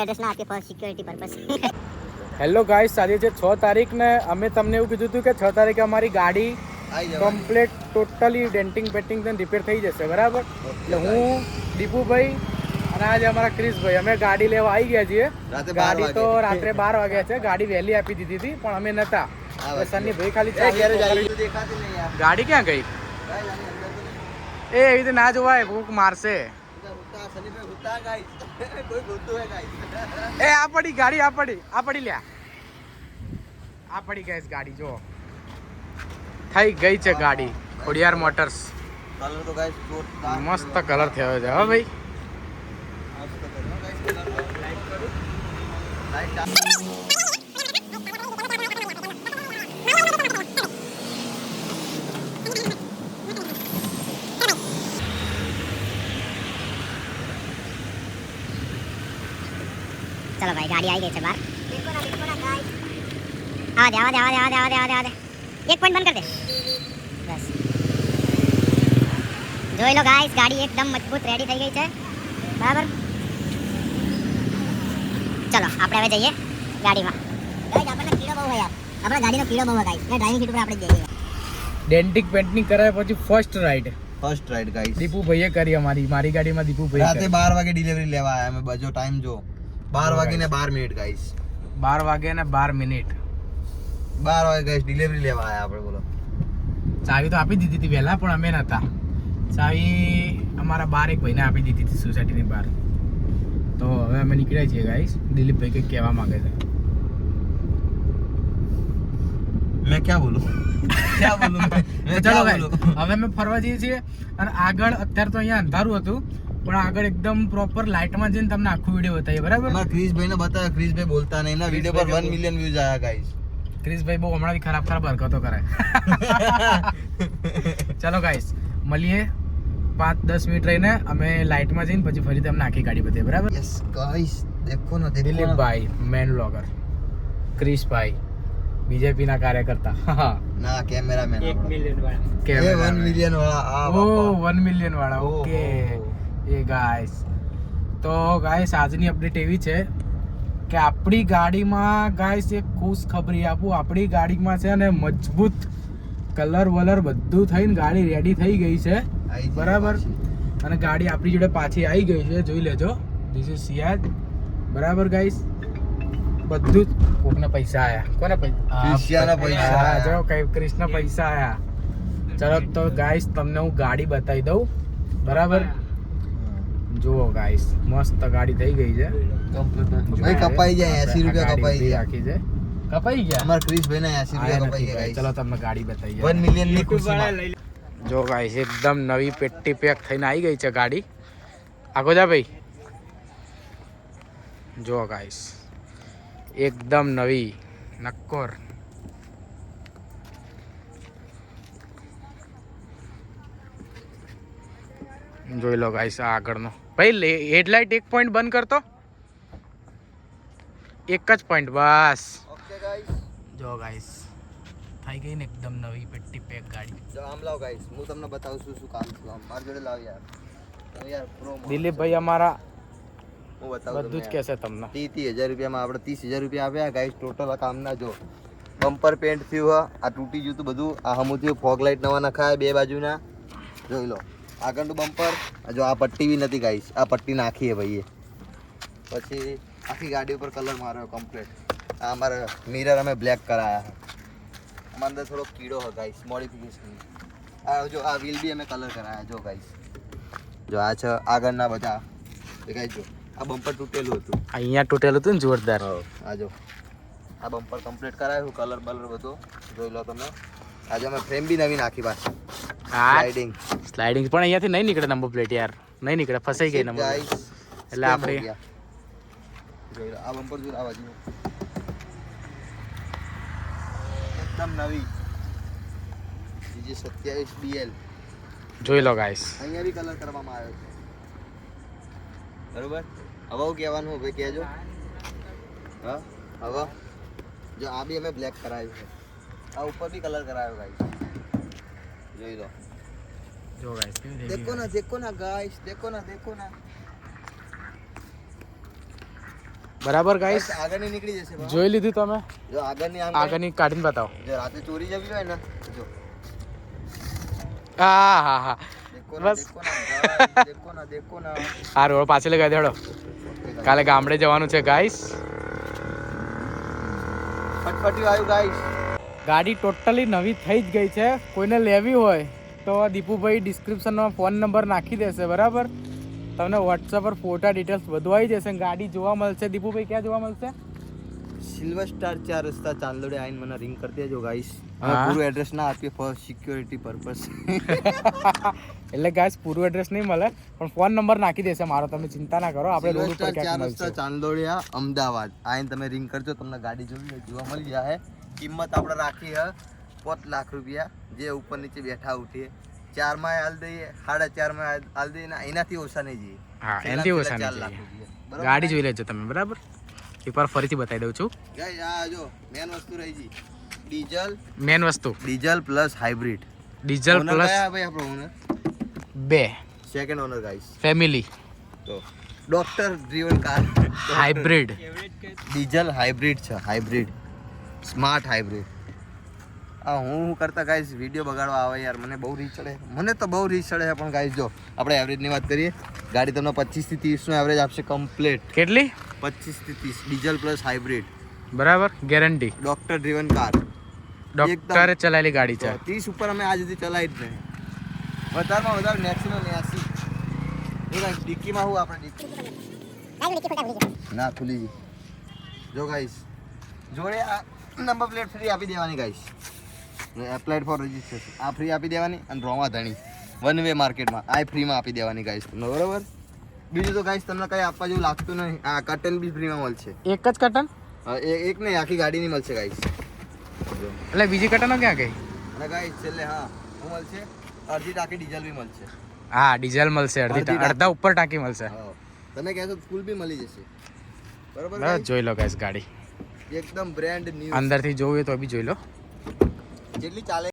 Address ना आपके first security purpose. Hello guys, આજે છે 6 તારીખ ને અમે તમને એવું કીધું હતું કે 6 તારીખે અમારી ગાડી કમ્પ્લીટ ટોટલી ડેન્ટિંગ પેન્ટિંગ થઈને રિપેર થઈ જશે, બરાબર? એટલે હું દીપુભાઈ અને આજે અમારા ક્રિશભાઈ અમે ગાડી લેવા આવી ગયા છીએ. ગાડી તો રાત્રે 12 વાગ્યા છે, ગાડી વહેલી આપી દીધી હતી પણ અમે નતા. સન્ની ભાઈ ખાલી ગાડી ક્યાં ગઈ એ એવી રીતે ના જોવાય, ભૂખ મારશે. એ આ પડી ગાડી, આ પડી લ્યા, આ પડી ગઈ ગાડી. જો થઈ ગઈ છે ગાડી. ખોડિયાર મોટર્સ. કલર તો ગાઈસ મસ્ત કલર થયો છે. હા ભાઈ, चलो भाई गाड़ी आई गई है बाहर. आवा दे. एक पॉइंट बंद कर दे बस. જોઈ લો ગાઈસ, ગાડી એકદમ મજબૂત રેડી થઈ ગઈ છે, બરાબર? ચલો આપણે હવે જઈએ ગાડીમાં. ગાઈસ આપણને કીડો બહુ છે યાર, આપણા ગાડીનો કીડો બહુ છે ગાઈસ. એટલે ડ્રાઇવિંગ સીટ ઉપર આપણે જઈએ. ડેન્ટિંગ પેન્ટિંગ કરાયા પછી ફર્સ્ટ રાઈડ ગાઈસ દીપુભાઈએ કરી. મારી ગાડીમાં દીપુભાઈ રાતે 12 વાગે ડિલિવરી લેવા આયા. અમે બજો ટાઈમ જો 12 વાગે ને 12 મિનિટ ગાઈસ. 12 વાગે ને 12 મિનિટ 12 વાગે ગાઈસ ડિલિવરી લેવા આયા આપણે. બોલો, ચાવી તો આપી દીધી હતી પહેલા પણ અમે નતા. ચાવી અમારા બાર એક ભાઈને આપી દીધી હતી સોસાયટીની બહાર. તો હવે અમે નીકળ્યા છીએ ગાઈસ. દિલીપભાઈ કંઈક કહેવા માંગે છે. મેં ક્યાં બોલું ચલો ગાઈસ, હવે અમે ફરવા જઈએ છીએ. અને આગળ અત્યારે તો અહીંયા અંધારું હતું પણ આગળ એકદમ પ્રોપર લાઇટમાં જઈને તમને આખું વિડીયો બતાવીએ, બરાબર? અમારા ક્રિશભાઈને બતાવ્યા. ક્રિશભાઈ બોલતા નહીં, એમના વિડીયો પર 1 મિલિયન વ્યૂઝ આયા ગાઈસ. ક્રિશભાઈ બહુ હમણાંથી ખરાબ હરકતો કરે. ચલો ગાઈસ, મળીએ 5-10 મિનિટ રહીને. અમે લાઇટમાં જઈને પછી ફરી તમને આખી ગાડી બતાવીએ, બરાબર? યસ ગાઈસ, દેખો ના દિલીપભાઈ મેન વ્લોગર, ક્રિશભાઈ બીજેપી ના કાર્યકર્તા. ના કેમેરામેન 1 મિલિયન વાળા. 1 મિલિયન વાળા. ઓ 1 મિલિયન વાળા. ઓકે એ ગાઈસ, તો ગાઈસ આજની અપડેટ એવી છે કે આપણી ગાડીમાં ગાઈસ એક ખુશ ખબરી આપું. આપણી ગાડીમાં છે ને મજબૂત કલર વલર બધું થઈને ગાડી રેડી થઈ ગઈ છે, બરાબર? અને ગાડી આપણી જોડે પાછી આવી ગઈ છે, જોઈ લેજો. ધીસ ઇઝ સિયાજ, બરાબર ગાઈસ? બધું જ કોકને પૈસા આયા. કોને પૈસા? જો કઈ ક્રિષ્ના પૈસા આયા. ચલો તો ગાઈસ તમને હું ગાડી બતાવી દઉં, બરાબર? જુઓ ગાઈસ, મસ્ત ગાડી થઈ ગઈ છે. ભાઈ કપાઈ જાય 80 રૂપિયા કપાઈ ગયા. આખી છે કપાઈ ગયા. અમાર ક્રિશભાઈ ના 80 રૂપિયા કપાઈ ગયા. ચલો તમને ગાડી બતાવી 1 મિલિયન ની ખુશીમાં. જો ગાઈસ, એકદમ નવી પેટી પેક થઈને આવી ગઈ છે ગાડી. આગો જા ભાઈ. જો ગાઈસ, એકદમ નવી નક્કોર. જોઈ લો ગાઈસ આ આગળનો. ભાઈ હેડલાઇટ એક પોઈન્ટ બંધ કરતો, એક જ પોઈન્ટ બસ. ઓકે ગાઈસ, જો ગાઈસ થઈ ગઈ ને એકદમ નવી પેટી પેક ગાડી. જો આમ લાવ ગાઈસ, હું તમને બતાવું શું કામ છે. મારી જોડે લાવ યાર. હું યાર પ્રો દિલીપભાઈ અમારા હું બતાવું બધું જ કહેશે તમને. 30,000 રૂપિયામાં આપણે 30,000 રૂપિયા આપ્યા ગાઈસ. ટોટલ આ કામના જો બમ્પર પેન્ટ થયું, આ તૂટી ગયું હતું બધું, આ હમું થયું, ફોગ લાઇટ નવા નખાયા બે બાજુના. જોઈ લો આગળનું બમ્પર. જો આ પટ્ટી બી નથી ગાઈસ, આ પટ્ટી નાખી હે ભાઈએ. પછી આખી ગાડી ઉપર કલર માર્યો કમ્પ્લીટ. આ અમારા મિરર અમે બ્લેક કરાયા. અમારા અંદર થોડો કીડો હોય ગાઈસ, મોડિફિકેશન. આ જો આ વ્હીલ બી અમે કલર કરાયા. જો ગાઈસ, જો આ છે આગળના બધા ગાઈસ. જો આ બમ્પર તૂટેલું હતું, અહીંયા તૂટેલું હતું ને જોરદાર. આ જો આ બમ્પર કમ્પ્લીટ કરાયું, કલર બલર બધો જોઈ લો તમે. આજે અમે ફ્રેમ બી નવી નાખી પાછી. સ્લાઇડિંગ પણ અહીંયાથી નહીં નીકળે નંબર પ્લેટ યાર, નહીં નીકળે, ફસાઈ ગઈ નંબર પ્લેટ. એટલે આપણે જોઈ લો આ બમ્પર જો આ બાજુ એકદમ નવી જે 27BL. જોઈ લો ગાઈસ, અહીંયા બી કલર કરવામાં આવ્યો છે, બરોબર? હવે હું કહેવાનું ભાઈ કહેજો. હા હવે જો આ બી અમે બ્લેક કરાવ્યું છે, આ ઉપર બી કલર કરાવ્યો ગાઈસ. જોઈ લો. જો ગાઈસ કેવી થઈ देखो ना गाइस, देखो ना બરાબર ગાઈસ, આગળની નીકળી જશે બરાબર? જોઈ લીધું તમે? જો આગળની આમ આગળની કાઢીને બતાવો. જો રાતે ચોરી જવી હોય ને જો હા હા હા, દેખો બસ. દેખો ના આ રોડ પાછળ લગાવી દેડો. કાલે ગામડે જવાનું છે ગાઈસ. ફટફટી આવ્યું ગાઈસ. ગાડી ટોટલી નવી થઈ જ ગઈ છે. કોઈને લેવી હોય તો દીપુભાઈ ડિસ્ક્રિપ્શનમાં ફોન નંબર નાખી દેશે, બરાબર? તમને વોટ્સઅપ પર ફોટા ડિટેલ્સ બધું આવી જશે. ગાડી જોવા મળશે દીપુભાઈ, ક્યાં જોવા મળશે? સિલ્વર સ્ટાર 4 રસ્તા ચાંદોડે આવીને મને રિંગ કરી દેજો ગાઈસ. હા. પૂરું એડ્રેસ ના આપીએ ફોર સિક્યોરિટી પર્પસ. એટલે ગાઈસ પૂરું એડ્રેસ નહીં મળે, પણ ફોન નંબર નાખી દેશે મારો, તમે ચિંતા ના કરો. આપણે રોડ ઉપર ક્યાંક 4 રસ્તા મળશે. ચાંદોડિયા અમદાવાદ આવીને તમે રિંગ કરજો, તમને ગાડી જોવા મળી જાય. કિંમત આપણે રાખી હે 5 લાખ રૂપિયા, જે ઉપર નીચે બેઠા ઉઠીએ 4 માં હાલ દઈએ, 4.5 માં હાલ દઈએ ને એનાથી ઓછા નહીં જઈએ. હા, એનાથી ઓછા 4 નહીં લાખ જઈએ. રૂપિયા. બરાબર? ગાડી જોઈ લેજો તમે, બરાબર? એકવાર ફરીથી બતાવી દઉં છું. ગાઈસ આ જો મેન વસ્તુ રહી ગઈ, ડીઝલ મેન વસ્તુ plus hybrid. Diesel owner plus કયા ભાઈ આપણો owner? 2 second owner guys. Family તો doctor driven car hybrid. Diesel hybrid છે, હાઇબ્રિડ સ્માર્ટ હાઇબ્રિડ. આ હું કરતા ગાઈસ વિડીયો બગાડવા આવે યાર, મને બહુ રીચ ચડે, મને તો બહુ રીચ ચડે છે. પણ ગાઈસ જો આપણે એવરેજની વાત કરીએ, ગાડી તમને 25 થી 30 નો એવરેજ આપશે કમ્પ્લીટ. કેટલી? 25 થી 30 ડીઝલ પ્લસ હાઇબ્રિડ, બરાબર, ગેરંટી. Doctor driven car. ડોક્ટરે ચલાવેલી ગાડી છે. 30 ઉપર અમે આજ સુધી ચલાવી જ નહીં. વધારેમાં વધારે મેક્સિમમ 80. જો ગાઈસ ડિક્કીમાં હું આપણે ના ખુલી ગઈ. જો ગાઈસ જોડે આ નંબર પ્લેટ ફ્રી આપી દેવાની ગાઈસ. એપ્લાઇડ ફોર રજિસ્ટ્રેશન આ ફ્રી આપી દેવાની, અને રોવા ધણી વન વે માર્કેટમાં આ ફ્રીમાં આપી દેવાની ગાઈસ તમને, બરાબર? બીજું તો ગાઈસ તમને કંઈ આપવા જેવું લાગતું નહીં. આ કર્ટન બી ફ્રીમાં મળશે. એક જ કટન? એક નહીં, આખી ગાડીની મળશે ગાઈસ. એટલે બીજી કટનો ક્યાં ગઈ? અને ગાઈસ છેલ્લે હા શું મળશે? અડધી ટાંકી ડીઝલ બી મળશે. હા, ડીઝલ મળશે. અડધા ઉપર ટાંકી મળશે. હા, તમે કહેશો ફૂલ બી મળી જશે. બરાબર બરાબર, જોઈ લો ગાઈસ ગાડી. એકદમ બ્રાન્ડ ન્યુ. અંદરથી જોવું હોય તો બી જોઈ લો. જેટલી ચાલે